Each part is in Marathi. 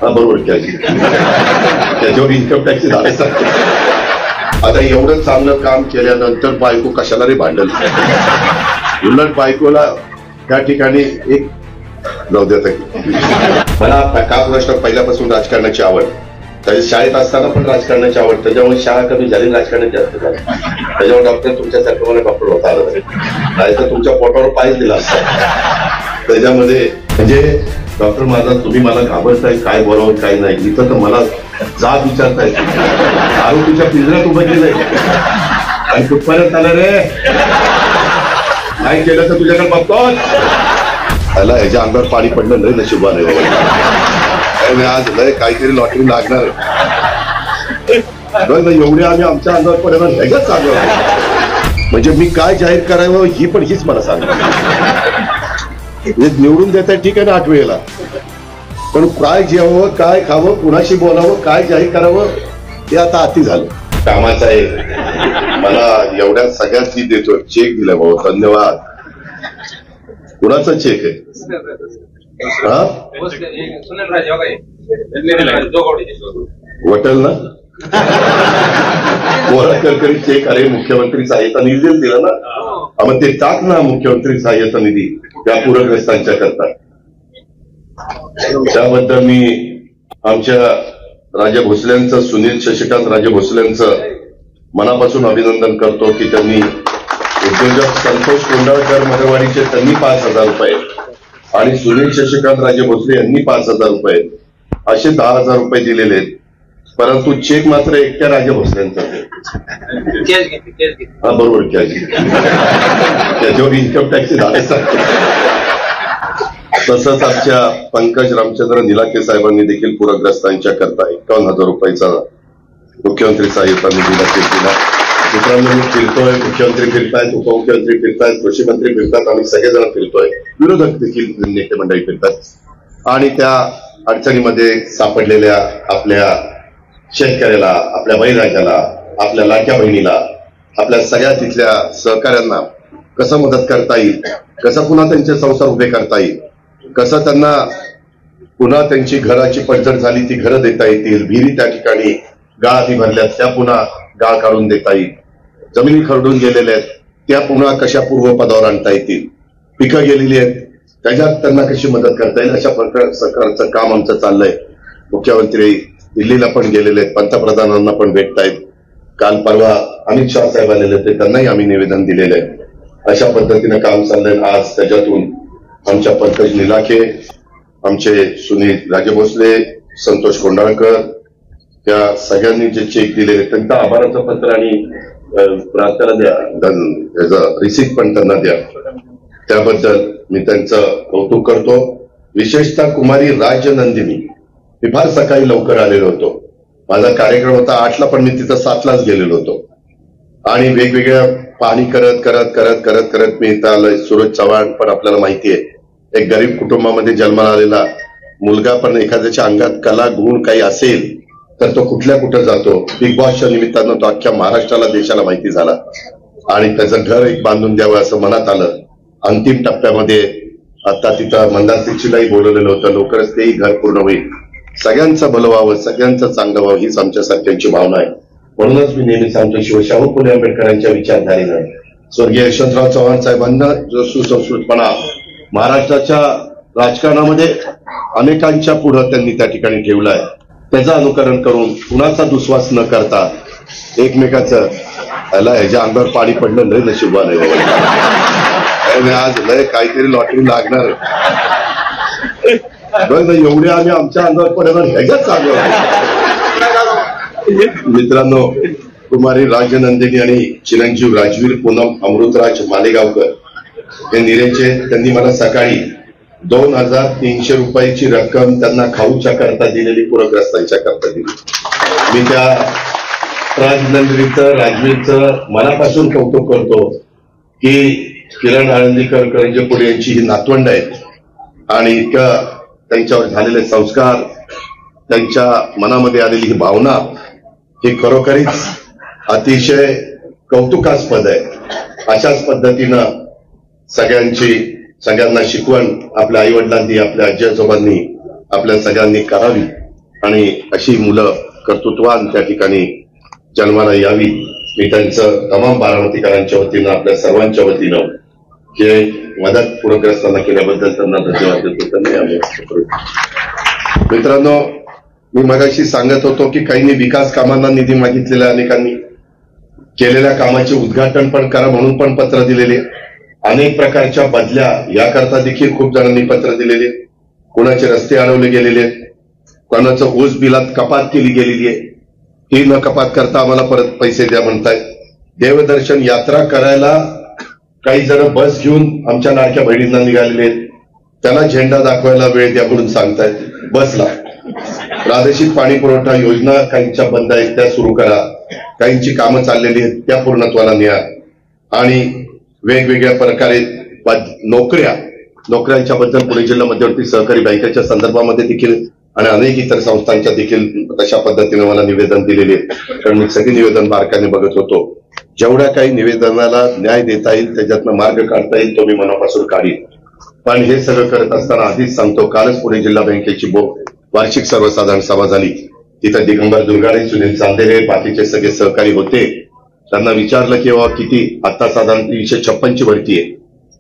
बरोबर त्याच्यावर इन्कम टॅक्स झाले. आता एवढं चांगलं काम केल्यानंतर बायको कशाला रे भांडल. उलट बायकोला त्या ठिकाणी एक जाऊ देत. मला का प्रश्न पहिल्यापासून राजकारणाची आवड. त्याच्या शाळेत असताना पण राजकारणाची आवड. त्याच्यामुळे शाळा कमी झाली, राजकारण जास्त झालं. त्याच्यामुळे डॉक्टर तुमच्यासारखं मला डॉक्टर होता आलं नाही तर तुमच्या पोटावर पायच दिला असता. त्याच्यामध्ये म्हणजे डॉक्टर माझा तुम्ही मला घाबरताय काय बोलावं काय नाही. इथं तर मला जाब विचारताय. दारू तुझ्या पिंजऱ्यात उभं केलंय आणि कुठपर्यंत आलं रे. नाही केलं तर तुझ्याकडे बघतोच. त्याला ह्याच्या अंगावर पाणी पडलं नाही नशिबाने. आज लय काहीतरी लॉटरी लागणार. एवढे आम्ही आमच्या अंगावर पडणार ह्याच्याच चांगलं. म्हणजे मी काय जाहीर करावं ही पण हीच मला सांगितलं. निवडून देताय ठीक आहे ना 8 वेळेला, पण काय जेवावं काय खावं कुणाशी बोलावं काय जाहीर करावं हे आता अति झालं. कामाचा आहे मला एवढ्या सगळ्यात मी देतो. चेक दिला भाऊ धन्यवाद. कुणाचा चेक आहे. वटल ना कोरा चेक. अरे मुख्यमंत्री सहाय्यता निधी दिला ना, मग ते टाक ना मुख्यमंत्री सहाय्यता निधी त्या पूरग्रस्तांच्या करता. त्याबद्दल मी आमच्या राजे भोसल्यांचं सुनील शशिकांत राजे भोसल्यांचं मनापासून अभिनंदन करतो की त्यांनी उद्योजक संतोष कोंडाळकर मगरवाडीचे त्यांनी 5,000 रुपये आणि सुनील शशिकांत राजे भोसले यांनी 5,000 रुपये असे 10,000 रुपये दिलेले आहेत. परंतु चेक मात्र एकट्या राजे भोसल्यांचा. हा बरोबर त्याच्यावर इन्कम टॅक्स झाले. तसंच आमच्या पंकज रामचंद्र निलाके साहेबांनी देखील पूरग्रस्तांच्या करता 51,000 रुपयाचा मुख्यमंत्री सहाय्यता निधीला चेक दिला. मित्रांनो मी फिरतोय, मुख्यमंत्री फिरतायत, उपमुख्यमंत्री फिरतायत, कृषी मंत्री फिरतात, आम्ही सगळेजण फिरतोय, विरोधक देखील नेते मंडळी फिरतात आणि त्या अडचणीमध्ये सापडलेल्या आपल्या शेतकऱ्याला, आपल्या बळीराजाला, आपल्या लाडक्या बहिणीला, आपल्या सगळ्या तिथल्या सहकाऱ्यांना कसं मदत करता येईल, कसं पुन्हा त्यांचे संसार उभे करता येईल, कसं त्यांना पुन्हा त्यांची घराची पडझड झाली ती घरं देता येतील, विहिरी त्या ठिकाणी गाळ आधी भरल्यात त्या पुन्हा गाळ काढून देता येईल, जमिनी खरडून गेलेल्या आहेत त्या पुन्हा कशा पूर्वपदावर आणता येतील, पिकं गेलेली आहेत त्याच्यात त्यांना कशी मदत करता येईल अशा प्रकारचं काम आमचं चाललंय. मुख्यमंत्री दिल्लीला पण गेलेले आहेत, पंतप्रधानांना पण भेटतायत. काल परवा अमित शाह साहेब आलेले होते, त्यांनाही आम्ही निवेदन दिलेलं आहे. अशा पद्धतीनं काम चाललंय. आज त्याच्यातून आमच्या पंकज निलाखे, आमचे सुनील राजे भोसले, संतोष कोंडाळकर या सगळ्यांनी जे चेक दिलेले त्यांचं आभाराचं पत्र आणि प्रार्थना द्या, रिसिप्ट पण त्यांना द्या. त्याबद्दल मी त्यांचं कौतुक करतो. विशेषतः कुमारी राजनंदिनी, मी फार सकाळी लवकर आलेलो होतो. माझा कार्यक्रम होता 8ला पण मी तिथं 7लाच गेलेलो होतो आणि वेगवेगळ्या पाहणी करत करत करत करत करत मी इथं आलोय. सूरज चव्हाण पण आपल्याला माहिती आहे, एक गरीब कुटुंबामध्ये जन्माला आलेला मुलगा, पण एखाद्याच्या अंगात कला गुण काही असेल तर तो कुठं जातो. बिग बॉसच्या निमित्तानं तो अख्ख्या महाराष्ट्राला देशाला माहिती झाला आणि त्याचं घर एक बांधून द्यावं असं मनात आलं. अंतिम टप्प्यामध्ये आता तिथं मंदार दीक्षितलाही बोलवलेलं होतं, लवकरच तेही घर पूर्ण होईल. सगळ्यांचं भलं व्हावं, सगळ्यांचं चांगलं व्हावं हीच आमच्यासारख्यांची भावना आहे. म्हणूनच मी नेहमी सांगतो शिवशाहू फुले आंबेडकरांच्या विचारधारेनं स्वर्गीय यशवंतराव चव्हाण साहेबांना जो सुसंस्कृतपणा महाराष्ट्राच्या राजकारणामध्ये अनेकांच्या पुढं त्यांनी त्या ठिकाणी ठेवलाय, त्याचं अनुकरण करून कुणाचा दुस्वास न करता एकमेकाचं त्याला ह्याच्या अंगावर पाणी पडलं नाही नशिबाने. आज लय काहीतरी लॉटरी लागणार. एवढे आम्ही आमच्या अंगावर पडणार ह्याच्याच चांगलं. मित्रांनो कुमारी राजनंदिनी आणि चिरंजीव राजवीर पूनम अमृतराज मालेगावकर हे निरेचे, त्यांनी मला सकाळी 2,300 रुपयाची रक्कम त्यांना खाऊच्या करता दिलेली, पूरग्रस्तांच्या करता दिली. मी त्या राजनंदिनीचं राजवीरचं मनापासून कौतुक करतो की किरण आळंदीकर करंजेपुडे यांची ही नातवंड आहेत आणि इतकं त्यांच्यावर झालेले संस्कार, त्यांच्या मनामध्ये आलेली ही भावना ही खरोखरीच अतिशय कौतुकास्पद आहे. अशाच पद्धतीनं सगळ्यांना शिकवण आपल्या आईवडिलांनी, आपल्या आजी आजोबांनी आपल्या सगळ्यांनी करावी आणि अशी मुलं कर्तृत्वान त्या ठिकाणी जन्माला यावी. मी त्यांचं तमाम बारामतीकरांच्या वतीनं आपल्या सर्वांच्या वतीनं जे मदत पूरग्रस्तांना केल्याबद्दल त्यांना धन्यवाद देतो. मित्रांनो, मी मगाशी सांगत होतो की काहींनी विकास कामांना निधी मागितलेला, अनेकांनी केलेल्या कामाचे उद्घाटन पण करा म्हणून पण पत्र दिलेले, अनेक प्रकारच्या बदल्या याकरता देखील खूप जणांनी पत्र दिलेले, कोणाचे रस्ते अडवले गेलेले, कोणाचं ऊस बिलात कपात केली गेलेली आहे, ही न कपात करता आम्हाला परत पैसे द्या म्हणतायत. देवदर्शन यात्रा करायला काही जण बस घेऊन आमच्या लाडक्या बहिणींना निघालेले, त्यांना झेंडा दाखवायला वेळ द्या म्हणून सांगतायत. बसला प्रादेशिक पाणी पुरवठा योजना काहींच्या बंद आहेत त्या सुरू करा, काहींची कामं चाललेली आहेत त्या पूर्णत्वाला न्या, आणि वेगवेगळ्या प्रकारे नोकऱ्यांच्या बद्दल पुणे जिल्हा मध्यवर्ती सहकारी बँकेच्या संदर्भामध्ये देखील आणि अनेक इतर संस्थांच्या देखील तशा पद्धतीने मला निवेदन दिलेले. कारण मी सगळी निवेदन बारकाने बघत होतो. जेवढ्या काही निवेदनाला न्याय देता येईल, त्याच्यातनं मार्ग काढता येईल तो मी मनापासून काढीन. पण हे सगळं करत असताना आधीच सांगतो, कालच पुणे जिल्हा बँकेची वार्षिक सर्वसाधारण सभा झाली. तिथं दिगंबर दुर्गाडे, सुनील चांदेरे, बाकीचे सगळे सहकारी होते. त्यांना विचारलं की बाबा किती, आता साधारण 356 ची भरती आहे,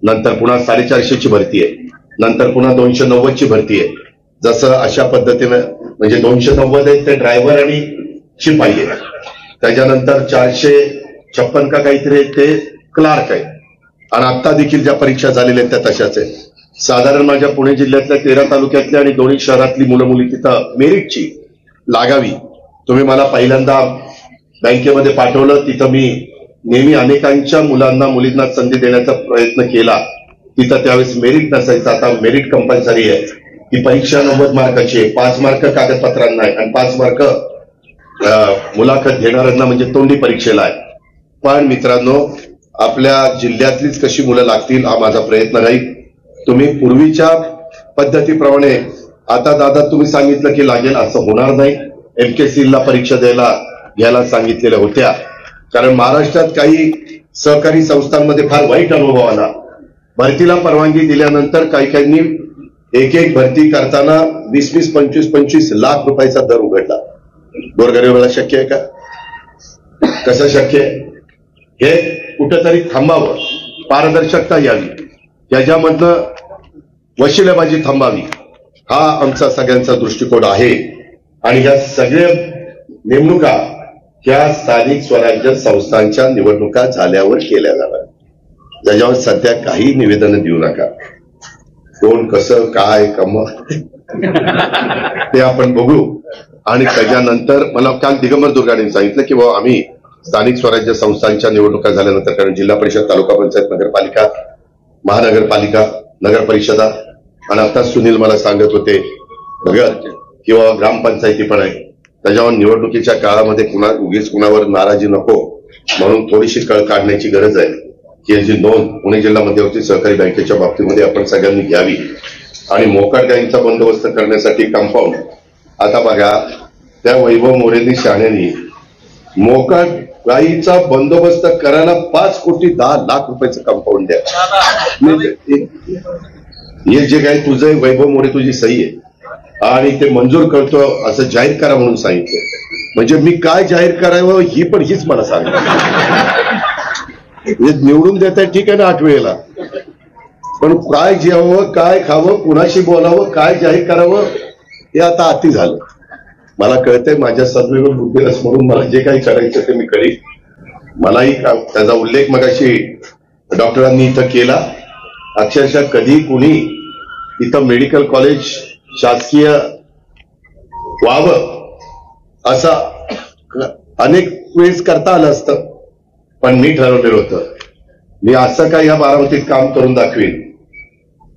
नंतर पुन्हा 450 ची भरती आहे, नंतर पुन्हा 290 ची भरती आहे. जसं अशा पद्धतीनं म्हणजे 290 आहेत ते ड्रायव्हर आणि शिपाई आहे, त्याच्यानंतर 456 का काहीतरी ते क्लार्क आहे, आणि आता देखील ज्या परीक्षा झालेल्या आहेत त्या तशाच आहेत. साधारण माझ्या पुणे जिल्ह्यातल्या 13 तालुक्यातल्या आणि 2 शहरातली मुलं मुली तिथं मेरिटची लागावी. तुम्ही मला पहिल्यांदा बँकेमध्ये पाठवलं, तिथं मी नेहमी अनेकांच्या मुलांना मुलींना संधी देण्याचा प्रयत्न केला. तिथं त्यावेळेस मेरिट नसायचं, आता मेरिट कंपल्सरी आहे. ही परीक्षा 90 मार्काची आहे, 5 मार्क कागदपत्रांना आहे आणि 5 मार्क मुलाखत घेणाऱ्यांना म्हणजे तोंडी परीक्षेला आहे. पण मित्रांनो, आपल्या जिल्ह्यातलीच कशी मुलं लागतील हा माझा प्रयत्न राहील. तुम्ही पूर्वीच्या पद्धतीप्रमाणे आता दादा तुम्ही सांगितलं की लागेल असं होणार नाही. MKCला परीक्षा घ्यायला सांगितलेल्या होत्या, कारण महाराष्ट्रात काही सहकारी संस्थांमध्ये फार वाईट अनुभव आला. भरतीला परवानगी दिल्यानंतर काही एक भरती करताना 20-20, 25-25 लाख रुपयाचा दर उघडला. गोरगरिबाला शक्य आहे का? कसं शक्य आहे? हे कुठंतरी थांबावं, पारदर्शकता यावी, त्याच्यामधनं वशिलेबाजी थांबावी, हा आमचा सगळ्यांचा दृष्टिकोन आहे. आणि ह्या सगळ्या नेमणुका ह्या स्थानिक स्वराज्य संस्थांच्या निवडणुका झाल्यावर केल्या जाणार, ज्याच्यावर सध्या काही निवेदन देऊ नका. कोण कसं काय कम ते आपण बघू. आणि त्याच्यानंतर मला काल दिगंबर दुर्गाडेंनी सांगितलं की बाबा आम्ही स्थानिक स्वराज्य संस्थांच्या निवडणुका झाल्यानंतर, कारण जिल्हा परिषद, तालुका पंचायत, नगरपालिका, महानगरपालिका, नगर परिषदा, आणि आता सुनील मला सांगत होते नगर किंवा ग्रामपंचायती पण आहे, त्याच्यावर निवडणुकीच्या काळामध्ये उगीच कुणावर नाराजी नको म्हणून थोडीशी कळ काढण्याची गरज आहे की याची नोंद पुणे जिल्हा मध्यवर्ती सहकारी बँकेच्या बाबतीमध्ये आपण सगळ्यांनी घ्यावी. आणि मोकाट गायींचा बंदोबस्त करण्यासाठी कंपाऊंड, आता बघा त्या वैभव मोरेंनी शहाण्यानी मोकाट गायीचा बंदोबस्त करायला 5,10,00,000 रुपयाचं कंपाऊंड द्या. हे जे काय तुझं वैभव मोरे तुझी सही आहे आणि ते मंजूर करतो असं जाहीर करा म्हणून सांगितलं. म्हणजे मी काय जाहीर करावं ही पण हीच मला सांगितलं. निवडून देत आहे ठीक आहे ना 8 वेळेला, पण काय जेवावं, काय खावं, कुणाशी बोलावं, काय जाहीर करावं हे आता अति झालं. मला कळतंय माझ्या सद्विवेक बुद्धीरस म्हणून मला जे काही करायचं ते मी करीन. मलाही त्याचा उल्लेख मगाशी डॉक्टरांनी इथं केला. अक्षरशः कधी कुणी इथं मेडिकल कॉलेज शासकीय व्हावं असं अनेक वेळेस करता आलं असतं, पण मी ठरवलेलं होतं मी असं काय या बारामतीत काम करून दाखवीन.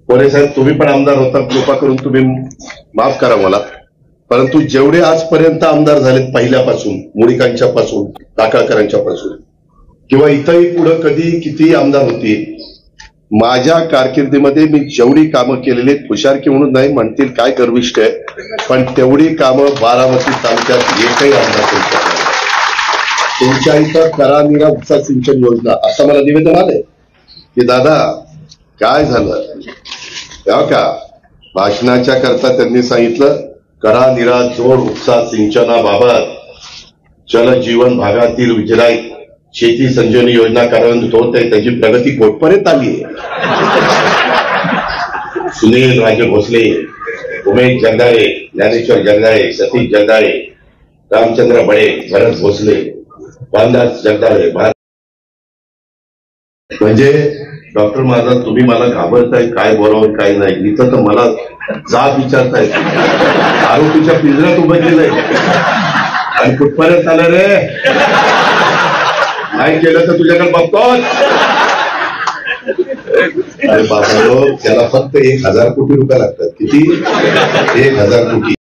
कोरे साहेब तुम्ही पण आमदार होता, कृपा करून तुम्ही माफ करा मला, परंतु जेवढे आजपर्यंत आमदार झालेत पहिल्यापासून, मुळीकांच्या पासून, टाकळकरांच्या पासून, किंवा इथंही पुढं कधी किती आमदार होती, माझ्या कारकिर्दीमध्ये मी जेवढी कामं केलेली आहेत, हुशारकी म्हणून नाही म्हणतील काय गर्विष्ठ आहे, पण तेवढी कामं बारामती तालुक्यात एकही आमदार करू शकत. तुमच्या इथं करा निरा उपसा सिंचन योजना, आता मला निवेदन आलंय की दादा काय झालं का भाषणाच्या करता त्यांनी सांगितलं, करा निरा जोड उपसा सिंचनाबाबत जल जीवन भागातील विजराईत शेती संजीवनी योजना कार्यान्वित होत आहे, त्याची प्रगती कोठपर्यंत आली आहे. सुनील राजे भोसले, उमेश जगदाळे, ज्ञानेश्वर जगदाळे, सतीश जगदाळे, रामचंद्र बडे, भरत भोसले, बालदास जगदाळे. म्हणजे डॉक्टर महाराज तुम्ही मला घाबरताय, काय बरोबर काय नाही. इथं तर मला जाब विचारताय, आरोपीच्या पिंजऱ्यात उभं केलंय आणि कुठपर्यंत आलं रे. नाही केलं तर तुझ्याकडे बघतोच. अरे बाबा, त्याला फक्त 1000 कोटी रुपये लागतात. किती? 1000 कोटी.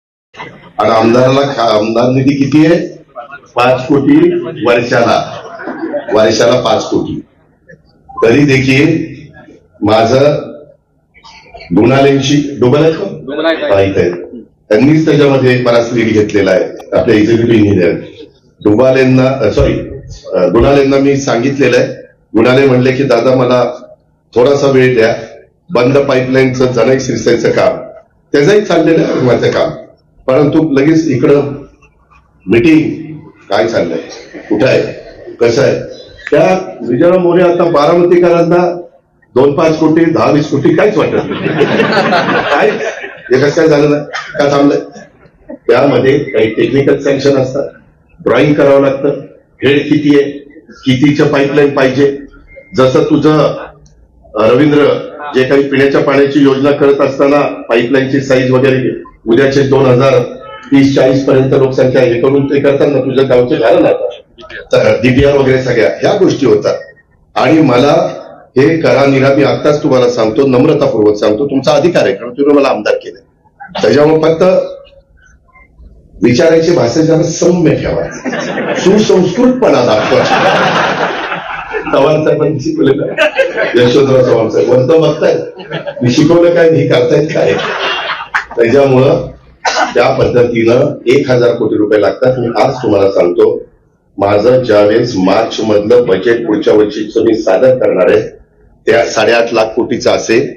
आणि आमदाराला आमदार निधी किती आहे? 5 कोटी वर्षाला. 5 कोटी. तरी देखील माझं गुणालेंशी डोबल माहित आहे, त्यांनीच त्याच्यामध्ये बराच लीड घेतलेला आहे. आपल्या एक्झिक्युटिव्ह इंजिनियर गुणालेंना मी सांगितलेलं आहे. गुणाले म्हणले की दादा मला थोडासा वेळ द्या, बंद पाईपलाईनचं जनाई सिरसाईचं काम त्याचंही चाललेलं आहे माझं काम. परंतु लगेच इकडं मीटिंग काय चाललंय, कुठं आहे, कसं आहे. त्या विजय मोरे आता बारामतीकरांना 2-5 कोटी 10-20 कोटी काहीच वाटत नाही. काय हे कसं काय झालं नाही, का थांबलंय. त्यामध्ये काही टेक्निकल सँक्शन असतात, ड्रॉइंग करावं लागतं, हेड किती आहे, कितीचं पाईपलाईन पाहिजे. जसं तुझं रवींद्र जे काही पिण्याच्या पाण्याची योजना करत असताना पाईपलाईनची साईज वगैरे उद्याचे 2030-40 पर्यंत लोकसंख्या हे करून ते करताना तुझ्या गावचे झालं ना आता डीपीआर वगैरे सगळ्या ह्या गोष्टी होतात. आणि मला हे करा निरा, मी आत्ताच तुम्हाला सांगतो, नम्रतापूर्वक सांगतो, तुमचा अधिकार आहे, कारण तुम्ही मला आमदार केले. त्याच्यामुळे फक्त विचारायची भाषा जरा सौम्य ठेवा, सुसंस्कृतपणा दाखवा. चव्हाण साहेबांनी शिकवलेलं, यशवंतराव चव्हाण साहेब वरतं बघतायत मी शिकवलं काय, हे करतायत काय. त्याच्यामुळं त्या पद्धतीनं 1000 कोटी रुपये लागतात. मी आज तुम्हाला सांगतो, माझं ज्यावेळेस मार्च मधलं बजेट पुढच्या वर्षीचं मी सादर करणार आहे, त्या 8.5 लाख कोटीचं असेल.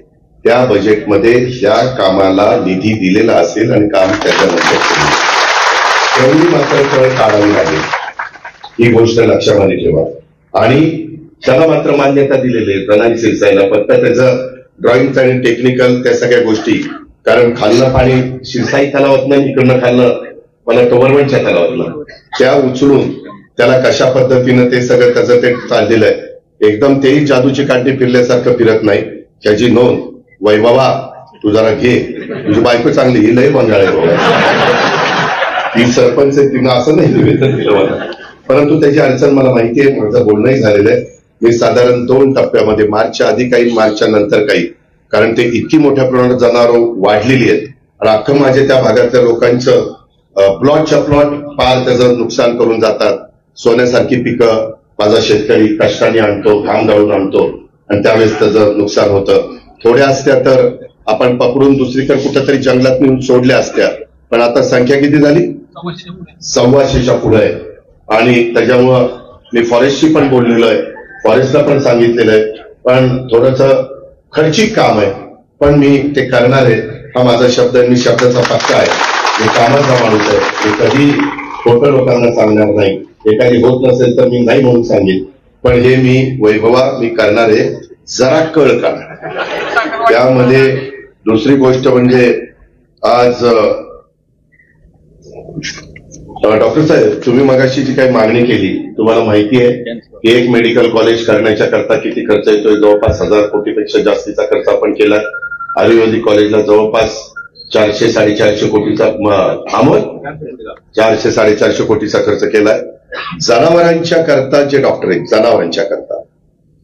त्या बजेटमध्ये या कामाला निधी दिलेला असेल आणि काम त्याच्यानंतर तेवढी मात्र कळ काढावी लागेल, ही गोष्ट लक्षामध्ये ठेवा. आणि त्याला मात्र मान्यता दिलेली आहे प्रणाली सिरसाईला, फक्त त्याचं ड्रॉइंगचं आणि टेक्निकल त्या सगळ्या गोष्टी. कारण खालनं पाणी सिरसाई तलावात नाही, इकडनं खालनं मला गव्हर्नमेंटच्या तलावातनं त्या उचलून त्याला कशा पद्धतीनं ते सगळं त्याचं ते चाललेलं आहे. एकदम तेही जादूची काठी फिरल्यासारखं फिरत नाही. त्याची नोंद वैभवा तू जरा घे, तुझी बायको चांगली, ही लय बंगाळ आहे, ती सरपंच आहे, तिनं असं नाही निवेदन दिलं मला. परंतु त्याची अडचण मला माहिती आहे, माझं बोलणंही झालेलं आहे. मी साधारण 2 टप्प्यामध्ये, मार्चच्या आधी काही, मार्चच्या नंतर काही, कारण ते इतकी मोठ्या प्रमाणात जनावरं वाढलेली आहेत आणि अख्खं माझ्या त्या भागातल्या लोकांचं प्लॉटच्या प्लॉट पार त्याचं नुकसान करून जातात. सोन्यासारखी पिकं माझा शेतकरी कष्टाने आणतो, घाम गाळून आणतो आणि त्यावेळेस त्याचं नुकसान होतं. थोड्या असत्या तर आपण पकडून दुसरीकडे कुठेतरी जंगलात नेऊन सोडल्या असत्या, पण आता संख्या किती झाली, 125च्या पुढे आहे. आणि त्याच्यामुळं मी फॉरेस्टशी पण बोललेलो आहे, फॉरेस्टला पण सांगितलेलं आहे, पण थोडंसं खर्चिक काम आहे, पण मी ते करणार आहे. हा माझा शब्द आहे, मी शब्दाचा पक्का आहे, मी कामाचा माणूस आहे. मी कधी खोटं लोकांना सांगणार नाही. एखादी होत नसेल तर मी नाही म्हणून सांगेन, पण हे मी वैभवा मी करणार आहे, जरा कळ करणार. त्यामध्ये दुसरी गोष्ट म्हणजे आज डॉक्टर साहेब, तुम्ही मगाशी जी काही मागणी केली, तुम्हाला माहिती आहे की एक मेडिकल कॉलेज करण्याच्या करता किती खर्च येतोय. जवळपास 1000 कोटीपेक्षा जास्तीचा खर्च आपण केलाय. आयुर्वेदिक कॉलेजला जवळपास 400-450 कोटीचा, अमोल 400-450 कोटीचा खर्च केलाय. जनावरांच्या करता जे डॉक्टर आहेत, जनावरांच्या करता,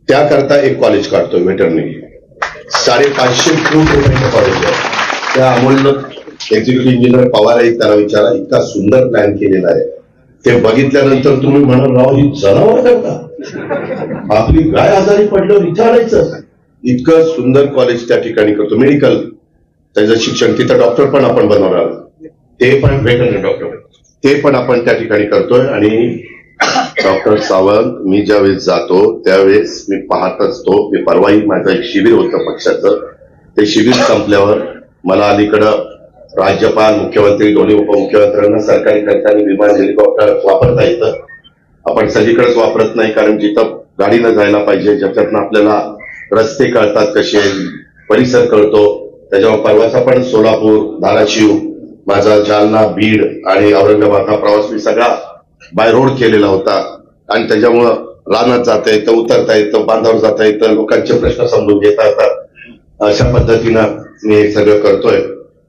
त्याकरता एक कॉलेज काढतोय वेटरनरी, 550 कोटी रुपयाचं कॉलेज आहे. त्या अमोलनं एक्झिक्युटिव्ह इंजिनियर पवार आहे, त्याला विचारा, इतका सुंदर प्लॅन केलेला आहे. ते बघितल्यानंतर तुम्ही म्हणाल राव ही जनावर करता, आपली गाय आजारी पडल्यावर विचारायचं. इतकं सुंदर कॉलेज त्या ठिकाणी करतो. मेडिकल त्याचं शिक्षण, तिथं डॉक्टर पण आपण बनवणार, ते पण वेटरनरी डॉक्टर, ते पण आपण त्या ठिकाणी करतोय. आणि डॉक्टर सावंत, मी ज्यावेळेस जातो त्यावेळेस मी पाहत असतो. मी परवाही माझं एक शिबिर होतं पक्षाचं, ते शिबिर संपल्यावर मला अलीकडं राज्यपाल, मुख्यमंत्री, दोन्ही उपमुख्यमंत्र्यांना सरकारी खर्चाने विमान, हेलिकॉप्टर वापरता येतं. आपण सगळीकडेच वापरत नाही, कारण जिथं गाडीनं जायला पाहिजे, ज्याच्यातनं आपल्याला रस्ते कळतात, कसे परिसर कळतो. त्याच्यावर परवाचा पण सोलापूर, धाराशिव, माझा जालना, बीड आणि औरंगाबाद हा प्रवास मी सगळा बाय रोड केलेला होता. आणि त्याच्यामुळं रानात जाता येतं, उतरता येतं, बांधावर जाता येतं, लोकांचे प्रश्न समजून घेता येतात. अशा पद्धतीनं मी हे सगळं करतोय.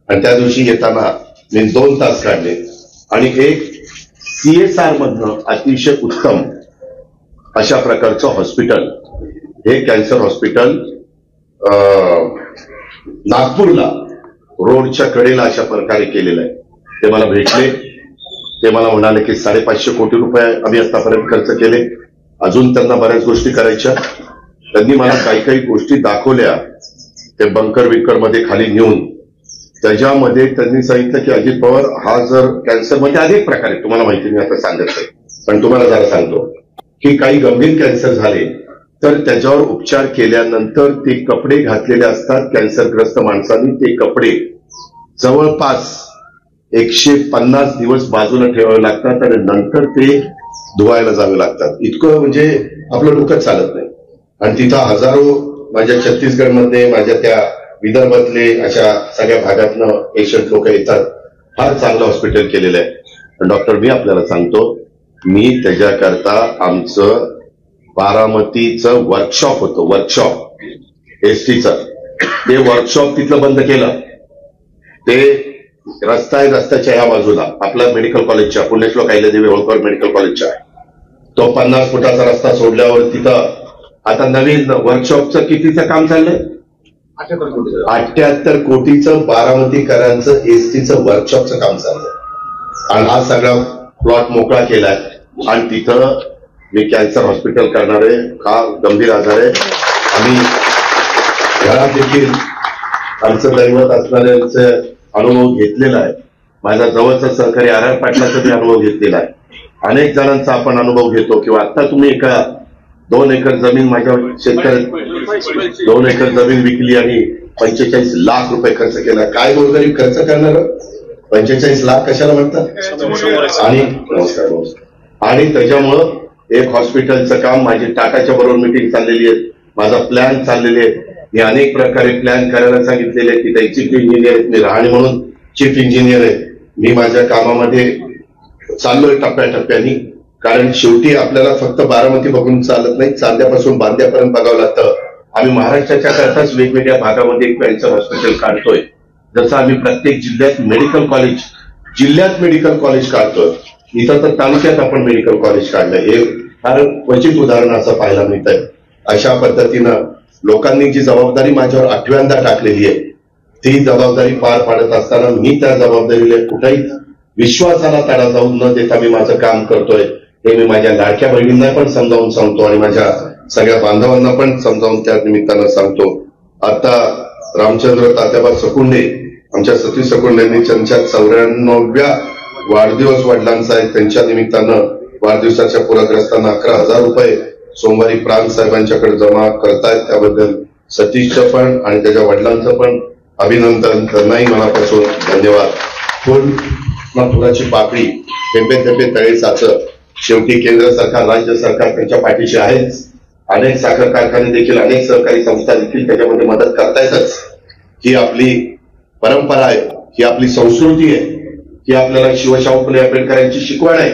आणि त्या दिवशी येताना मी 2 तास काढले आणि एक CSR मधनं अतिशय उत्तम अशा प्रकारचं हॉस्पिटल, हे कॅन्सर हॉस्पिटल नागपूरला रोडच्या कडेला अशा प्रकारे केलेलं आहे. ते मला भेटले, ते मला म्हणाले की 550 कोटी रुपये आम्ही आतापर्यंत खर्च केले, अजून त्यांना बऱ्याच गोष्टी करायच्या. त्यांनी मला काही काही गोष्टी दाखवल्या, ते बंकर विकर मध्ये खाली नेऊन. त्याच्यामध्ये त्यांनी सांगितलं की अजित पवार, हा जर कॅन्सरमध्ये अनेक प्रकारे, तुम्हाला माहिती मी आता सांगत नाही, पण तुम्हाला जरा सांगतो की काही गंभीर कॅन्सर झाले तर त्याच्यावर उपचार केल्यानंतर ते कपडे घातलेले असतात कॅन्सरग्रस्त माणसांनी, ते कपडे जवळपास 150 दिवस बाजूला ठेवावे लागतात आणि नंतर ते धुवायला जावे लागतात. इतकं म्हणजे आपलं डोकं चालत नाही. आणि तिथं हजारो माझ्या छत्तीसगडमध्ये, माझ्या त्या विदर्भातले, अशा सगळ्या भागातनं पेशंट लोक येतात. फार चांगलं हॉस्पिटल केलेलं आहे. डॉक्टर, मी आपल्याला सांगतो, मी त्याच्याकरता आमचं बारामतीचं वर्कशॉप होतं, वर्कशॉप एसटीचं, ते वर्कशॉप तिथलं बंद केलं. ते रस्ता आहे, रस्त्याच्या या बाजूला आपल्या मेडिकल कॉलेजच्या, पुण्यश्लोक अहिल्यादेवी होळकर मेडिकल कॉलेजच्या, तो 50 फुटाचा रस्ता सोडल्यावर तिथं आता नवीन वर्कशॉपचं कितीचं काम चाललंय? 78 कोटीचं बारामतीकरांचं एसटीचं वर्कशॉपचं काम चाललंय. आणि हा सगळा प्लॉट मोकळा केलाय. आणि तिथं मी कॅन्सर हॉस्पिटल करणारे, हा गंभीर आजार आहे. आम्ही घरात देखील आमचं दैवत असणाऱ्यांचे अनुभव घेतलेला आहे. माझ्या जवळचा सहकारी RR पाटलाचा मी अनुभव घेतलेला आहे. अनेक जणांचा आपण अनुभव घेतो. किंवा आता तुम्ही एका 2 एकर जमीन, माझ्या शेतकऱ्यात 2 एकर जमीन विकली आणि 45 लाख रुपये खर्च केला. काय गोरगरीब खर्च करणार? 45 लाख कशाला म्हणतात? आणि आणि त्याच्यामुळं एक हॉस्पिटलचं काम, माझी टाटाच्या बरोबर मिटिंग चाललेली आहे, माझा प्लॅन चाललेले आहे. मी अनेक प्रकारे प्लॅन करायला सांगितलेले आहे. तिथे चीफ इंजिनियर आहेत, मी राहणे म्हणून चीफ इंजिनियर आहे. मी माझ्या कामामध्ये चाललोय टप्प्याटप्प्यानी. कारण शेवटी आपल्याला फक्त बारामती बघून चालत नाही, चांद्यापासून बांद्यापर्यंत बघावं लागतं. आम्ही महाराष्ट्राच्या करताच वेगवेगळ्या भागामध्ये एक कॅन्सर हॉस्पिटल काढतोय. जसं आम्ही प्रत्येक जिल्ह्यात मेडिकल कॉलेज काढतोय. इथं तर तालुक्यात आपण मेडिकल कॉलेज काढलंय. हे फार क्वचित उदाहरण असं पाहायला मिळत आहे. अशा पद्धतीनं लोकांनी जी जबाबदारी माझ्यावर 8व्यांदा टाकलेली आहे, ती जबाबदारी पार पाडत असताना मी त्या जबाबदारीला कुठेही विश्वासाला तडा जाऊन न देता मी माझं काम करतोय. हे मी माझ्या लाडक्या बहिणींना पण समजावून सांगतो आणि माझ्या सगळ्या बांधवांना पण समजावून त्या निमित्तानं सांगतो. आता रामचंद्र तात्याबा सकुंडे, आमच्या सतीश सकुंडेंनी त्यांच्या 94व्या वाढदिवस वडिलांचा आहे, त्यांच्या निमित्तानं वाढदिवसाच्या पूरग्रस्तांना 11,000 रुपये सोमवारी प्रांत साहेबांच्याकडे जमा करतायत. त्याबद्दल सतीशचं पण आणि त्याच्या वडिलांचं पण अभिनंदन. त्यांनाही मनापासून धन्यवाद. फुलाची पाकळी, थेंबे थेंबे तळे साचं. शेवटी केंद्र सरकार, राज्य सरकार त्यांच्या पाठीशी आहेच. अनेक साखर कारखाने देखील, अनेक सहकारी संस्था देखील त्याच्यामध्ये मदत करतायतच. ही आपली परंपरा आहे, ही आपली संस्कृती आहे, ही आपल्याला शिवशाहू फुले आंबेडकरांची शिकवण आहे.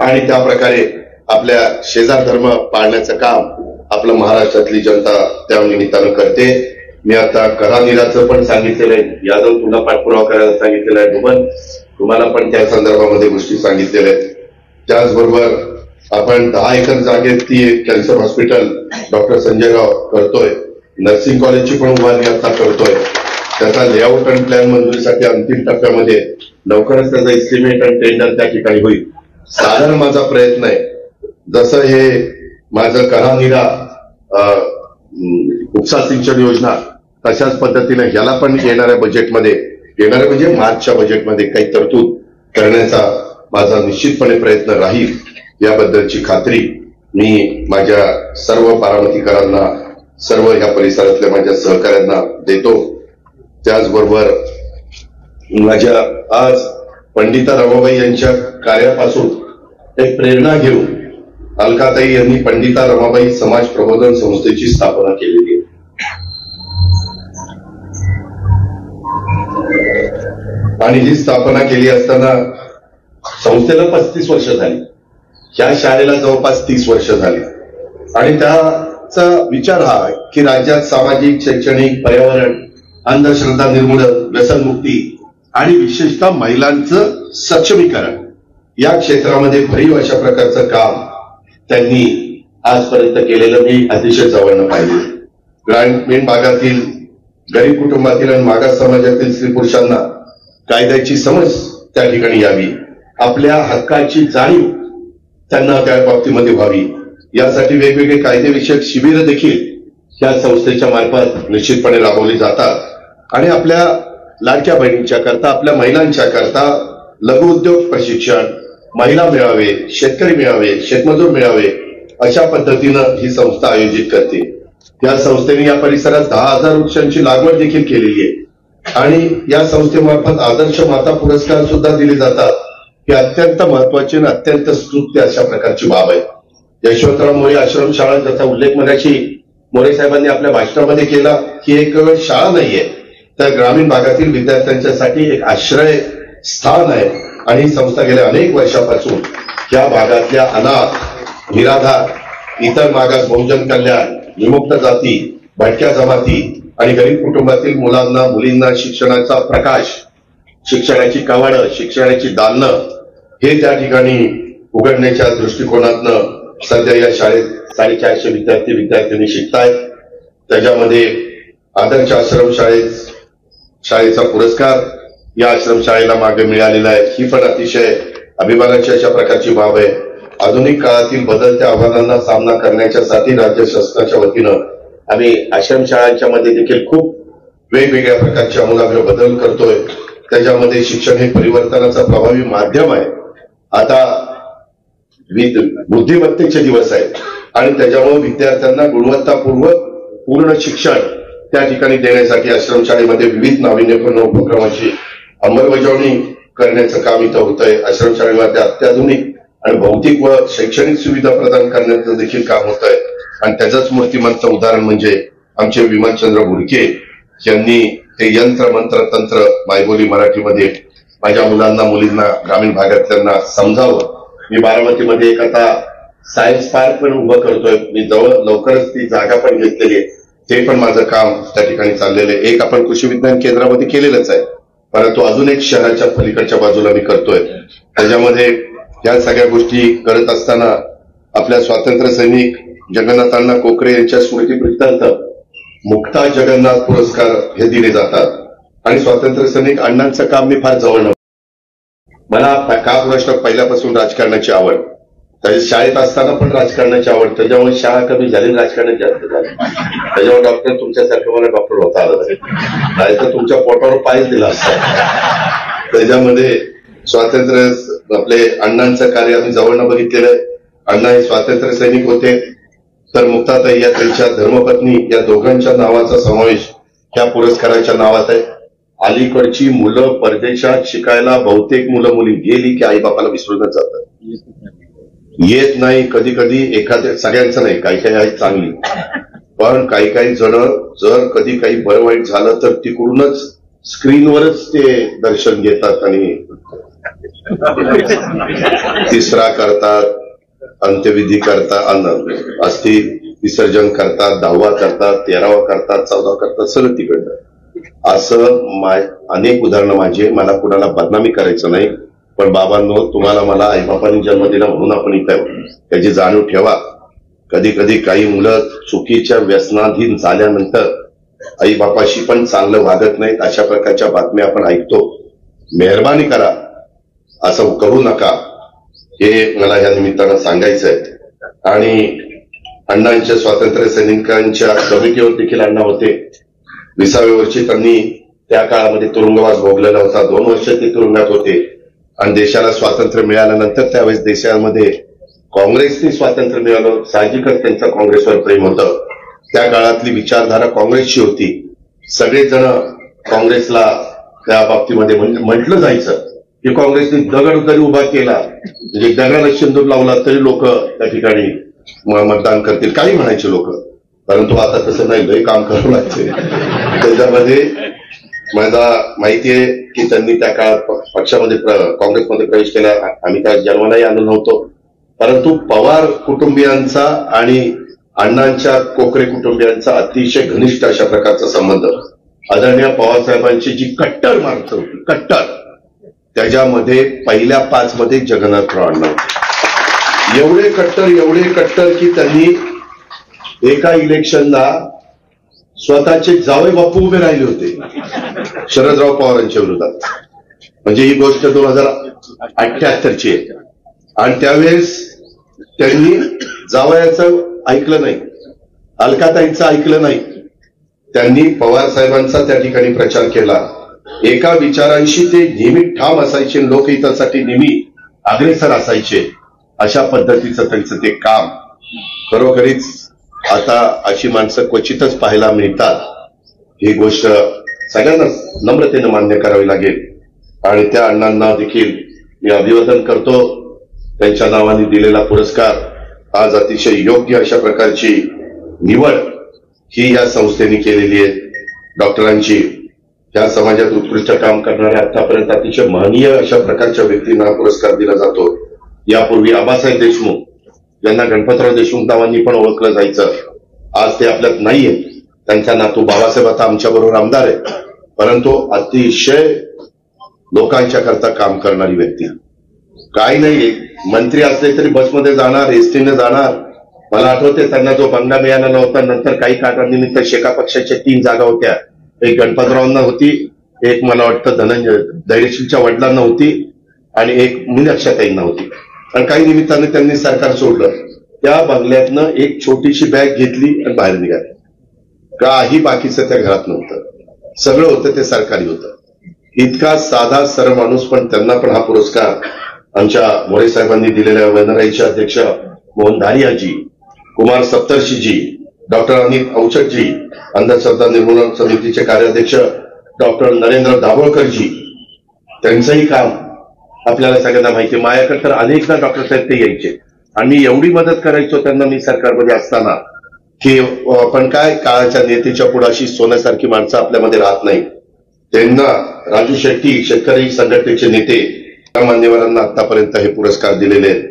आणि त्या प्रकारे आपल्या शेजार धर्म पाळण्याचं काम आपलं महाराष्ट्रातली जनता त्या निमित्तानं करते. मी आता करानीराचं पण सांगितलेलं आहे. यादव तुला पाठपुरावा करायला सांगितलेला आहे. डुबन तुम्हाला पण त्या संदर्भामध्ये गोष्टी सांगितलेल्या आहेत. त्याचबरोबर आपण 10 एकर जागेत ती एक कॅन्सर हॉस्पिटल डॉक्टर संजय राव करतोय. नर्सिंग कॉलेजची पण उभारणी आता करतोय. त्याचा लेआउट आणि प्लॅन मंजुरीसाठी अंतिम टप्प्यामध्ये, लवकरच त्याचा एस्टिमेट आणि टेंडर त्या ठिकाणी होईल. साधारण माझा प्रयत्न आहे, जसं हे माझं करानीरा उपसा सिंचन योजना, तशाच पद्धतीने ह्याला पण येणाऱ्या बजेटमध्ये, येणाऱ्या म्हणजे मार्चच्या बजेटमध्ये काही तरतूद करण्याचा माझा निश्चितपणे प्रयत्न राहील. याबद्दलची खात्री मी माझ्या सर्व बारामतीकरांना, सर्व ह्या परिसरातल्या माझ्या सहकाऱ्यांना देतो. त्याचबरोबर माझ्या आज पंडिता रमाबाई यांच्या कार्यापासून एक प्रेरणा घेऊन अलकाताई यांनी पंडिता रमाबाई समाज प्रबोधन संस्थेची स्थापना केलेली आहे. आणि ही स्थापना केली असताना संस्थेला 35 वर्ष झाली, या शाळेला जवळपास 30 वर्ष झाली. आणि त्याचा विचार हा की राज्यात सामाजिक, शैक्षणिक, पर्यावरण, अंधश्रद्धा निर्मूलन, व्यसनमुक्ती आणि विशेषतः महिलांचं सक्षमीकरण या क्षेत्रामध्ये भरीव अशा प्रकारचं काम त्यांनी आजपर्यंत केलेलं मी अतिशय जवळनं पाहिजे. ग्रामीण भागातील गरीब कुटुंबातील आणि मागास समाजातील स्त्री पुरुषांना कायद्याची समज त्या ठिकाणी यावी, आपल्या हक्काची जाणीव त्यांना त्या बाबतीमध्ये व्हावी, यासाठी वेगवेगळे कायदेविषयक शिबिरं देखील या संस्थेच्या मार्फत निश्चितपणे राबवली जातात. आणि आपल्या लाडक्या बहिणींच्या करता, आपल्या महिलांच्या करता लघुउद्योग प्रशिक्षण, महिला मेळावे, शेतकरी मेळावे, शेतमजूर मेळावे अशा पद्धतीनं ही संस्था आयोजित करते. या संस्थेने या परिसरात 10,000 वृक्षांची लागवड देखील केलेली आहे. आणि या संस्थेमार्फत आदर्श माता पुरस्कार सुद्धा दिले जातात. ही अत्यंत महत्वाची आणि अत्यंत स्तुत्य अशा प्रकारची बाब आहे. यशवंतराव मोरे आश्रमशाळा, ज्याचा उल्लेख मगाशी मोरे साहेबांनी आपल्या भाषणामध्ये केला, ही एक केवळ शाळा नाहीये, तर ग्रामीण भागातील विद्यार्थ्यांच्यासाठी एक आश्रय स्थान आहे. आणि ही संस्था गेल्या अनेक वर्षापासून या भागातल्या अनाथ, निराधार, इतर मागास, बहुजन कल्याण, विमुक्त जाती, भटक्या जमाती आणि गरीब कुटुंबातील मुलांना, मुलींना शिक्षणाचा प्रकाश, शिक्षणाची कवाडं, शिक्षणाची दालनं हे त्या ठिकाणी उघडण्याच्या दृष्टिकोनातनं सध्या या शाळेत 450 विद्यार्थी शिकतायत. त्याच्यामध्ये आदर्श शाळेचा पुरस्कार या आश्रमशाळेला मागे मिळालेला आहे. ही पण अतिशय अभिमानाची अशा प्रकारची बाब आहे. आधुनिक काळातील बदलत्या आव्हानांना सामना करण्याच्यासाठी राज्य शासनाच्या वतीनं आम्ही आश्रमशाळांच्या मध्ये देखील खूप वेगवेगळ्या प्रकारचे आमूलाग्र बदल करतोय. त्याच्यामध्ये शिक्षण हे परिवर्तनाचा प्रभावी माध्यम आहे. आता बुद्धिमत्तेचे दिवस आहेत आणि त्याच्यामुळे विद्यार्थ्यांना पूर्ण शिक्षण त्या ठिकाणी देण्यासाठी आश्रमशाळेमध्ये विविध नाविन्यपूर्ण उपक्रमाची अंमलबजावणी करण्याचं काम इथं होतंय. आश्रमशाळेमध्ये अत्याधुनिक आणि भौतिक व शैक्षणिक सुविधा प्रदान करण्याचं देखील काम होत आहे. आणि त्याचंच मूर्तिमंत उदाहरण म्हणजे आमचे विमलचंद्र बुडके यांनी हे यंत्र मंत्र तंत्र मायबोली मराठीमध्ये माझ्या मुलांना, मुलींना, ग्रामीण भागातल्यांना समजावं. मी बारामतीमध्ये एक आता सायन्स पार्क पण उभं करतोय. मी लवकरच ती जागा पण घेतलेली आहे. ते पण माझं काम त्या ठिकाणी चाललेलं आहे. एक आपण कृषी विज्ञान केंद्रामध्ये केलेलंच आहे, परंतु अजून एक शहराच्या पलीकडच्या बाजूला मी करतोय. त्याच्यामध्ये या सगळ्या गोष्टी करत असताना आपल्या स्वातंत्र्य सैनिक जगन्नाथ अण्णा कोकरे यांच्या स्मृतीप्रित्यर्थ मुक्ता जगन्नाथ पुरस्कार हे दिले जातात. आणि स्वातंत्र्य सैनिक अण्णांचं काम मी फार जवळ नव्हतं. मला का प्रश्न पहिल्यापासून राजकारणाची आवड, त्याच्या शाळेत असताना पण राजकारणाची आवड, त्याच्यामुळे शाळा कमी झाली, राजकारणात जास्त झाली. त्याच्यामुळे डॉक्टर तुमच्यासारखं मला डॉक्टर होता आलं नाही तर तुमच्या पोटावर पायच दिला असता. त्याच्यामध्ये स्वातंत्र्य आपले अण्णांचं कार्य आम्ही जवळनं बघितलेलं आहे. अण्णा हे स्वातंत्र्य सैनिक होते, तर मुक्ताताई या त्यांच्या धर्मपत्नी या दोघांच्या नावाचा समावेश या पुरस्काराच्या नावात आहे. अलीकडची मुलं परदेशात शिकायला बहुतेक मुलं मुली गेली की आई बापाला विसरूनच जातात, येत नाही. कधी कधी एखाद्या, सगळ्यांचं नाही, काही काही आहेत चांगली, पण काही जण जर कधी काही बरं वाईट झालं तर तिकडूनच स्क्रीनवरच ते दर्शन घेतात आणि तिसरा करतात, अंत्यविधी करतात, अस्थि विसर्जन करतात, 10वा करतात, 13वा करतात, 14वा करतात, सगळं तिकडनं. असं अनेक उदाहरणं माझे. मला कुणाला बदनामी करायचं नाही, पण बाबांनो, तुम्हाला मला आईबापांनी जन्म दिला म्हणून आपण इथं त्याची जाणीव ठेवा. कधी कधी काही मुलं चुकीच्या व्यसनाधीन झाल्यानंतर आईबापाशी पण चांगलं वागत नाहीत, अशा प्रकारच्या बातम्या आपण ऐकतो. मेहरबानी करा, असं करू नका, हे मला या निमित्तानं सांगायचं आहे. आणि अण्णांच्या स्वातंत्र्य सैनिकांच्या कमिटीवर देखील अण्णा होते. 20व्या वर्षी त्यांनी त्या काळामध्ये तुरुंगवास भोगलेला होता. 2 वर्ष ते तुरुंगात होते. आणि देशाला स्वातंत्र्य मिळाल्यानंतर त्यावेळेस देशामध्ये काँग्रेसने स्वातंत्र्य मिळालं. साहजिकच त्यांचं काँग्रेसवर प्रेम होतं. त्या काळातली विचारधारा काँग्रेसची होती. सगळेजण काँग्रेसला त्या बाबतीमध्ये म्हटलं जायचं की काँग्रेसने दगड जरी उभा केला म्हणजे दगडाला शेंदूर लावला तरी लोक त्या ठिकाणी मतदान करतील काही म्हणायचे लोक. परंतु आता तसं नाही, लय काम करावं लागते. त्याच्यामध्ये मला माहितीये की त्यांनी त्या काळात पक्षामध्ये काँग्रेसमध्ये प्रवेश केला. आम्ही त्या जन्मालाही आलो नव्हतो. परंतु पवार कुटुंबियांचा आणि अण्णांच्या कोकरे कुटुंबियांचा अतिशय घनिष्ठ अशा प्रकारचा संबंध. आदरणीय पवार साहेबांची जी कट्टर माणसं होती, कट्टर, त्याच्यामध्ये पहिल्या 5 मध्ये जगन्नाथराव अण्णा होते. एवढे कट्टर की त्यांनी एका इलेक्शनला स्वतःचे जावई बापू उभे राहिले होते शरदराव पवारांच्या विरोधात. म्हणजे ही गोष्ट 2078ची आहे. आणि त्यावेळेस त्यांनी जावयाचं ऐकलं नाही, अलकाताईंचं ऐकलं नाही. त्यांनी पवार साहेबांचा त्या ठिकाणी प्रचार केला. एका विचारांशी ते नेहमी ठाम असायचे, लोकहितासाठी नेहमी अग्रेसर असायचे. अशा पद्धतीचं त्यांचं ते काम खरोखरीच आता अशी माणसं क्वचितच पाहायला मिळतात. ही गोष्ट सगळ्यांना नम्रतेनं मान्य करावी लागेल. आणि त्या अण्णांना देखील मी अभिवादन करतो. त्यांच्या नावाने दिलेला पुरस्कार आज अतिशय योग्य अशा प्रकारची निवड ही या संस्थेने केलेली आहे. डॉक्टरांची, या समाजात उत्कृष्ट काम करणाऱ्या आतापर्यंत अतिशय महनीय अशा प्रकारच्या व्यक्तींना पुरस्कार दिला जातो. यापूर्वी आबासाहेब देशमुख यांना गणपतराव देशमुख नावांनी पण ओळखलं जायचं. आज ते आपल्यात नाहीये. त्यांचा नातू बाबासाहेब आता आमच्या बरोबर आमदार आहे. परंतु अतिशय लोकांच्या करता काम करणारी व्यक्ती. काही नाही, मंत्री असले तरी बसमध्ये जाणार, एसटीने जाणार. मला आठवते त्यांना जो बंगला मिळाला नव्हता, नंतर काही कारणानिमित्त शेका पक्षाच्या 3 जागा होत्या. एक गणपतरावांना होती, एक मला वाटतं धैर्यशीलच्या वडिलांना होती आणि एक मीनाक्षाताईंना होती. आणि काही निमित्ताने त्यांनी सरकार सोडलं. त्या बंगल्यातनं एक छोटीशी बॅग घेतली आणि बाहेर निघाली. काही बाकीचं त्या घरात नव्हतं, सगळं होतं ते सरकारी होतं. इतका साधा सरळ माणूस, पण त्यांना पण हा पुरस्कार आमच्या मोरे साहेबांनी दिलेल्या वनराईचे अध्यक्ष मोहन धारियाजी, कुमार सप्तर्षीजी, डॉक्टर अनिल अवचटजी, अंधश्रद्धा निर्मूलन समितीचे कार्याध्यक्ष डॉक्टर नरेंद्र दाभोळकरजी, त्यांचंही काम आपल्याला सगळ्यांना माहिती. माझ्याकडे तर अनेकदा डॉक्टर साहेब ते यायचे आणि मी एवढी मदत करायचो त्यांना मी सरकारमध्ये असताना की पण काय, काळाच्या नेत्याच्या पुढे अशी सोन्यासारखी माणसं आपल्यामध्ये राहत नाही. त्यांना राजू शेट्टी, शेतकरी संघटनेचे नेते, या मान्यवरांना आतापर्यंत हे पुरस्कार दिलेले आहेत.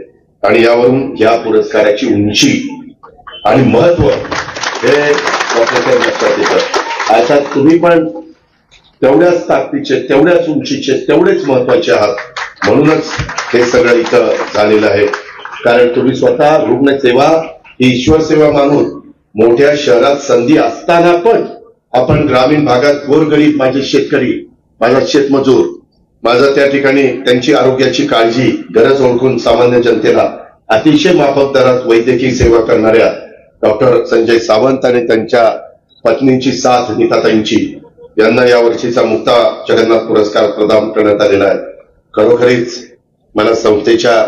आणि यावरून या पुरस्काराची उंची आणि महत्व हे लक्षात येतं. आता तुम्ही पण तेवढ्याच ताकदीचे, तेवढ्याच उंचीचे, तेवढेच महत्वाचे आहात. म्हणूनच हे सगळं इथं झालेलं आहे. कारण तुम्ही स्वतः रुग्णसेवा ही ईश्वर सेवा मानून मोठ्या शहरात संधी असताना पण आपण ग्रामीण भागात गोरगरीब, माझे शेतकरी, माझा शेतमजूर, माझा त्या ठिकाणी त्यांची आरोग्याची काळजी, गरज ओळखून सामान्य जनतेला अतिशय माफक दरात वैद्यकीय सेवा करणाऱ्या डॉक्टर संजय सावंत आणि त्यांच्या पत्नींची साथ नीताताईंची यांना यावर्षीचा मुक्ता जगन्नाथ पुरस्कार प्रदान करण्यात आलेला आहे. खरोखरीच मला संस्थेच्या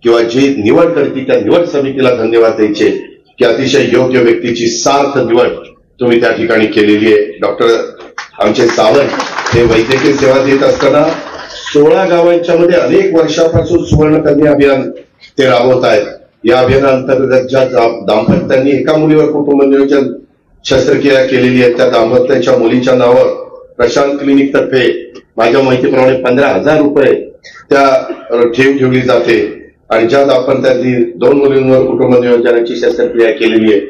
किंवा जी निवड करते त्या निवड समितीला धन्यवाद द्यायचे की अतिशय योग्य व्यक्तीची सार्थ निवड तुम्ही त्या ठिकाणी केलेली आहे. डॉक्टर आमचे सावंत हे वैद्यकीय सेवा देत असताना 16 गावांच्या मध्ये अनेक वर्षापासून सुवर्णकन्या अभियान ते राबवत आहेत. या अभियानाअंतर्गत ज्या दाम्पत्यांनी एका मुलीवर कुटुंब नियोजन शस्त्रक्रिया केलेली आहे त्या दाम्पत्याच्या मुलीच्या नावावर प्रशांत क्लिनिक तर्फे माझ्या माहितीप्रमाणे 15,000 रुपये त्या ठेव ठेवली जाते. आणि ज्या दाम्पत्यांनी 2 मुलींवर कुटुंब नियोजनाची शस्त्रक्रिया केलेली आहे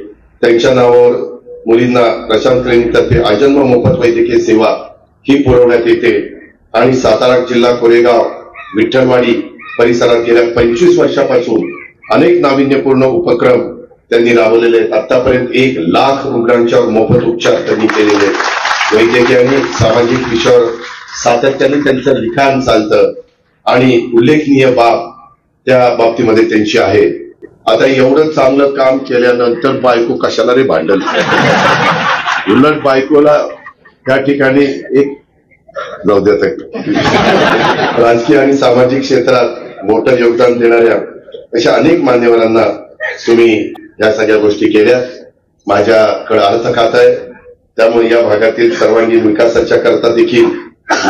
त्यांच्या नावावर मुलींना प्रशांत क्लिनिक तर्फे आजन्म मोफत वैद्यकीय सेवा ही पुरवण्यात येते. आणि सातारा जिल्हा कोरेगाव विठ्ठलवाडी परिसरात गेल्या 25 वर्षापासून अनेक नाविन्यपूर्ण उपक्रम त्यांनी राबवलेले आहेत. आतापर्यंत 1 लाख रुग्णांच्यावर मोफत उपचार त्यांनी केलेले आहेत. वैद्यकीय आणि सामाजिक विषयावर सातत्याने त्यांचं लिखाण चालतं आणि उल्लेखनीय बाब त्या बाबतीमध्ये त्यांची आहे. आता एवढं चांगलं काम केल्यानंतर बायको कशाला रे भांडल? उलट बायकोला त्या ठिकाणी एक जाऊ देत राजकीय आणि सामाजिक क्षेत्रात मोठं योगदान देणाऱ्या अशा अनेक मान्यवरांना तुम्ही या सगळ्या गोष्टी केल्या. माझ्याकडे अर्थ खातं आहे, त्यामुळे या भागातील सर्वांगीण विकासाच्या करता देखील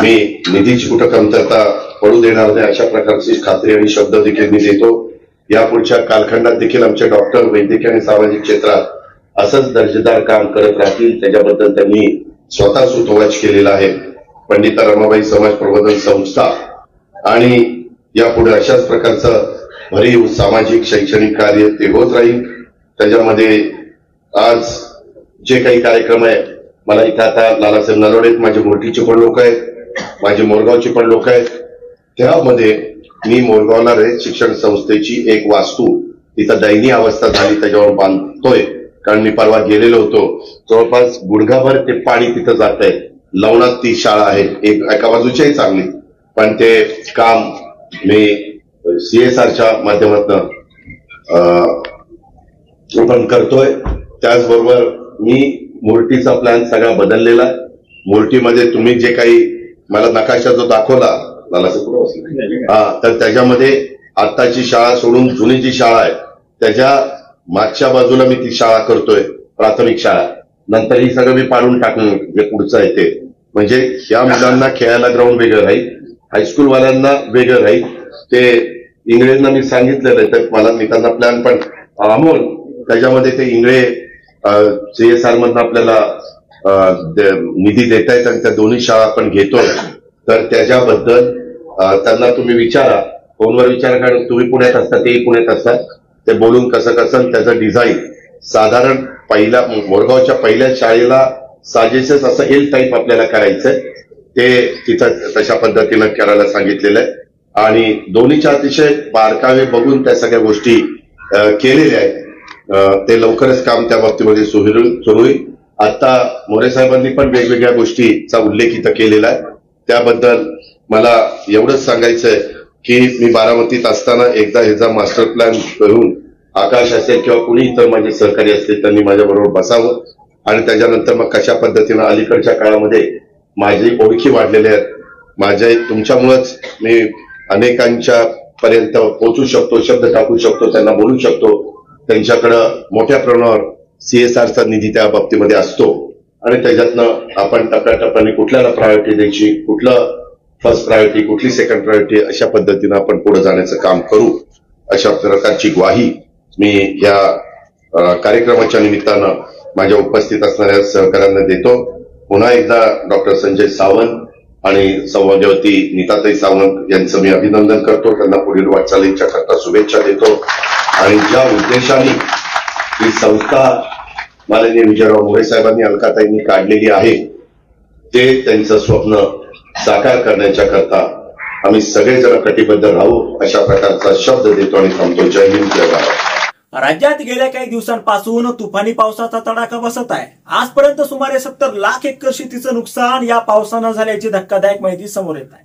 मी निधीची कुठं कमतरता पडू देणार नाही अशा प्रकारची खात्री आणि शब्द देखील मी देतो. यापुढच्या कालखंडात देखील आमचे डॉक्टर वैद्यकीय आणि सामाजिक क्षेत्रात असंच दर्जेदार काम करत राहतील, त्याच्याबद्दल त्यांनी स्वतः सुतोवाच केलेला आहे. पंडिता रमाबाई समाज प्रबोधन संस्था आणि यापुढे अशाच प्रकारचं भरीव सामाजिक शैक्षणिक कार्य ते होत राहील. त्याच्यामध्ये आज जे काही कार्यक्रम आहे, मला इथं आता लालासाहेब नलवडे माझे मोठीचे पण लोक आहेत, माझे मोरगावचे पण लोक आहेत. त्यामध्ये मी मोरगावला रयत शिक्षण संस्थेची एक वास्तू तिथं दयनीय अवस्था झाली त्याच्यावर बांधतोय, कारण मी परवा गेलेलो होतो. जवळपास गुडघाभर ते पाणी तिथं जात आहे. लवणात ती शाळा आहे, एका बाजूच्याही चांगली, पण ते काम मी CSRच्या माध्यमातून ओपन करतोय. त्याचबरोबर मी मूर्तीचा प्लॅन सगळा बदललेला आहे. मूर्तीमध्ये तुम्ही जे काही मला नकाशा जो दाखवला तर त्याच्यामध्ये आत्ताची शाळा सोडून जुनी जी शाळा आहे त्याच्या मागच्या बाजूला मी ती शाळा करतोय, प्राथमिक शाळा. नंतर ही सगळं मी पाडून टाकणं जे पुढचं आहे ते, म्हणजे या मुलांना खेळायला ग्राउंड वेगळं राहील, हायस्कूलवाल्यांना वेगळं राहील. ते इंग्रजांना मी सांगितलेलं आहे, तर मला मी त्यांना प्लॅन पण अमोल त्याच्यामध्ये ते इंग्रज CSR मधून आपल्याला निधी देता येत आणि त्या दोन्ही शाळा आपण घेतोय. तर त्याच्याबद्दल त्यांना तुम्ही विचारा, फोनवर विचारा, कारण तुम्ही पुण्यात असता तेही पुण्यात असतात. ते बोलून कसं कसं त्याचं डिझाईन साधारण पहिल्या मोरगावच्या पहिल्या शाळेला साजेसच असं एल टाईप आपल्याला करायचंय, ते तिथं तशा पद्धतीनं करायला सांगितलेलं आहे. आणि दोन्हीच्या अतिशय बारकावे बघून त्या सगळ्या गोष्टी केलेल्या आहेत. ते लवकरच काम त्या बाबतीमध्ये सुरू होईल. आता मोरे साहेबांनी पण वेगवेगळ्या गोष्टीचा उल्लेख इथं केलेला आहे. त्याबद्दल मला एवढंच सांगायचंय की मी बारामतीत असताना एकदा ह्याचा मास्टर प्लॅन करून आकाश असेल किंवा कुणी इतर माझे सहकारी असतील त्यांनी माझ्याबरोबर बसावं आणि त्याच्यानंतर मग कशा पद्धतीनं अलीकडच्या काळामध्ये माझी ओळखी वाढलेल्या आहेत. माझ्या तुमच्यामुळेच मी अनेकांच्या पर्यंत पोहोचू शकतो, शब्द टाकू शकतो, त्यांना बोलू शकतो. त्यांच्याकडं मोठ्या प्रमाणावर CSRचा निधी त्या बाबतीमध्ये असतो आणि त्याच्यातनं आपण टप्प्याटप्प्याने कुठल्याला प्रायोरिटी द्यायची, कुठलं फर्स्ट प्रायोरिटी, कुठली सेकंड प्रायोरिटी, अशा पद्धतीनं आपण पुढे जाण्याचं काम करू, अशा प्रकारची ग्वाही मी या कार्यक्रमाच्या निमित्तानं माझ्या उपस्थित असणाऱ्या सहकाऱ्यांना देतो. पुन्हा एकदा डॉक्टर संजय सावंत आणि सौभाग्यवती नीताताई सावंत यांचं मी अभिनंदन करतो. त्यांना पुढील वाटचालीच्या करता शुभेच्छा देतो. आणि ज्या उद्देशाने ही संस्था माननीय विजयराव मोरे साहेबांनी अलकाताईंनी काढलेली आहे ते त्यांचं स्वप्न साकार करण्याच्या करता आम्ही सगळेजण कटिबद्ध राहू, अशा प्रकारचा शब्द देतो आणि थांबतो. जय हिंद, जय भारत. राज्यात गेल्या काही दिवसांपासून तुफानी पावसाचा तडाखा बसत आहे. आजपर्यंत सुमारे 70 लाख एकर शेतीचं नुकसान या पावसानं झाल्याची धक्कादायक माहिती समोर येत आहे.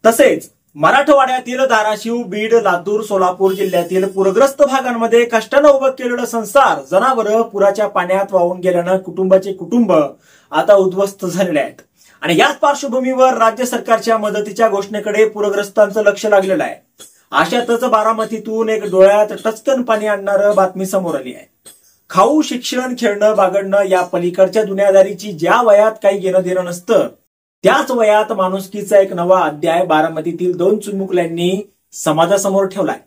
तसेच मराठवाड्यातील धाराशिव, बीड, लातूर, सोलापूर जिल्ह्यातील पूरग्रस्त भागांमध्ये कष्टानं उभं केलेलं संसार, जनावरं पुराच्या पाण्यात वाहून गेल्यानं कुटुंबाचे कुटुंब आता उद्ध्वस्त झालेले आहेत. आणि याच पार्श्वभूमीवर राज्य सरकारच्या मदतीच्या घोषणेकडे पूरग्रस्तांचं लक्ष लागलेलं आहे. अशातच बारामतीतून एक डोळ्यात टचकन पाणी आणणारं बातमी समोर आली आहे. खाऊ, शिक्षण, खेळणं, बागडणं या पलीकडच्या दुनियादारीची ज्या वयात काही घेणं देणं नसतं, त्याच वयात माणुसकीचा एक नवा अध्याय बारामतीतील 2 चिमुकल्यांनी समाजासमोर ठेवलाय.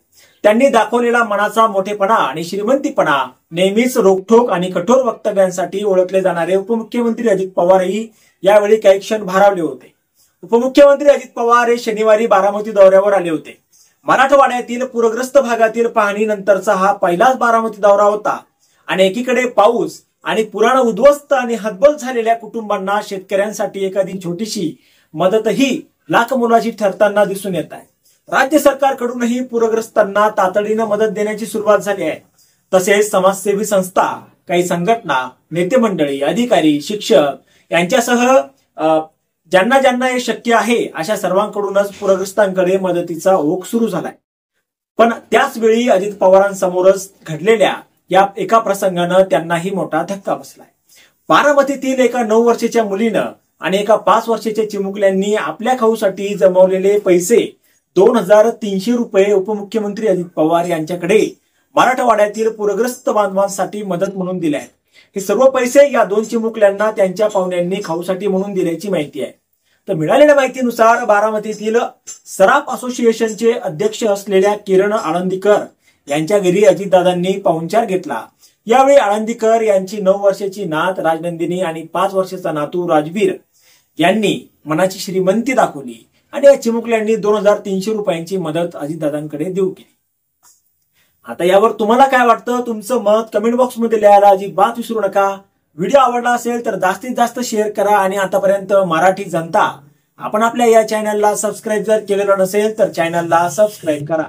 त्यांनी दाखवलेला मनाचा मोठेपणा आणि श्रीमंतीपणा नेहमीच रोखठोक आणि कठोर वक्तव्यांसाठी ओळखले जाणारे उपमुख्यमंत्री अजित पवारही यावेळी काही क्षण भारावले होते. उपमुख्यमंत्री अजित पवार हे शनिवारी बारामती दौऱ्यावर आले होते. मराठवाड्यातील पूरग्रस्त भागातील पाहणीनंतरचा हा पहिलाच बारामती दौरा होता. आणि एकीकडे पाऊस आणि पुरानं उद्ध्वस्त आणि हतबल झालेल्या कुटुंबांना शेतकऱ्यांसाठी एखादी छोटीशी मदतही लाख मोलाची ठरताना दिसून येत आहे. राज्य सरकारकडूनही पूरग्रस्तांना तातडीनं मदत देण्याची सुरुवात झाली आहे. तसेच समाजसेवी संस्था, काही संघटना, नेते मंडळी, अधिकारी, शिक्षक यांच्यासह ज्यांना ज्यांना हे शक्य आहे अशा सर्वांकडूनच पूरग्रस्तांकडे मदतीचा ओघ सुरू झालाय. पण त्याच वेळी अजित पवारांसमोरच घडलेल्या या एका प्रसंगानं त्यांनाही मोठा धक्का बसलाय. बारामतीतील एका 9 वर्षाच्या मुलीनं आणि एका 5 वर्षाच्या चिमुकल्यांनी आपल्या खाऊसाठी जमवलेले पैसे 2300 रुपये उपमुख्यमंत्री अजित पवार यांच्याकडे मराठवाड्यातील पूरग्रस्त बांधवांसाठी मदत म्हणून दिले आहेत. हे सर्व पैसे या 2 चिमुकल्यांना त्यांच्या पाहुण्यांनी खाऊसाठी म्हणून दिल्याची माहिती आहे. तर मिळालेल्या माहितीनुसार बारामतीतील सराफ असोसिएशनचे अध्यक्ष असलेल्या किरण आळंदीकर यांच्या घरी अजितदादांनी पाहुणचार घेतला. यावेळी आळंदीकर यांची 9 वर्षाची नात राजनंदिनी आणि 5 वर्षाचा नातू राजवीर यांनी मनाची श्रीमंती दाखवली आणि या चिमुकल्यांनी 2300 रुपयांची मदत अजितदादांकडे देऊ केली. आता यावर तुम्हाला काय वाटतं? तुमचं मत कमेंट बॉक्समध्ये लिहायला अजिबात विसरू नका. व्हिडिओ आवडला असेल तर जास्तीत जास्त शेअर करा आणि आतापर्यंत मराठी जनता आपण आपल्या या चॅनलला सबस्क्राईब जर केलेलं नसेल तर चॅनलला सबस्क्राईब करा.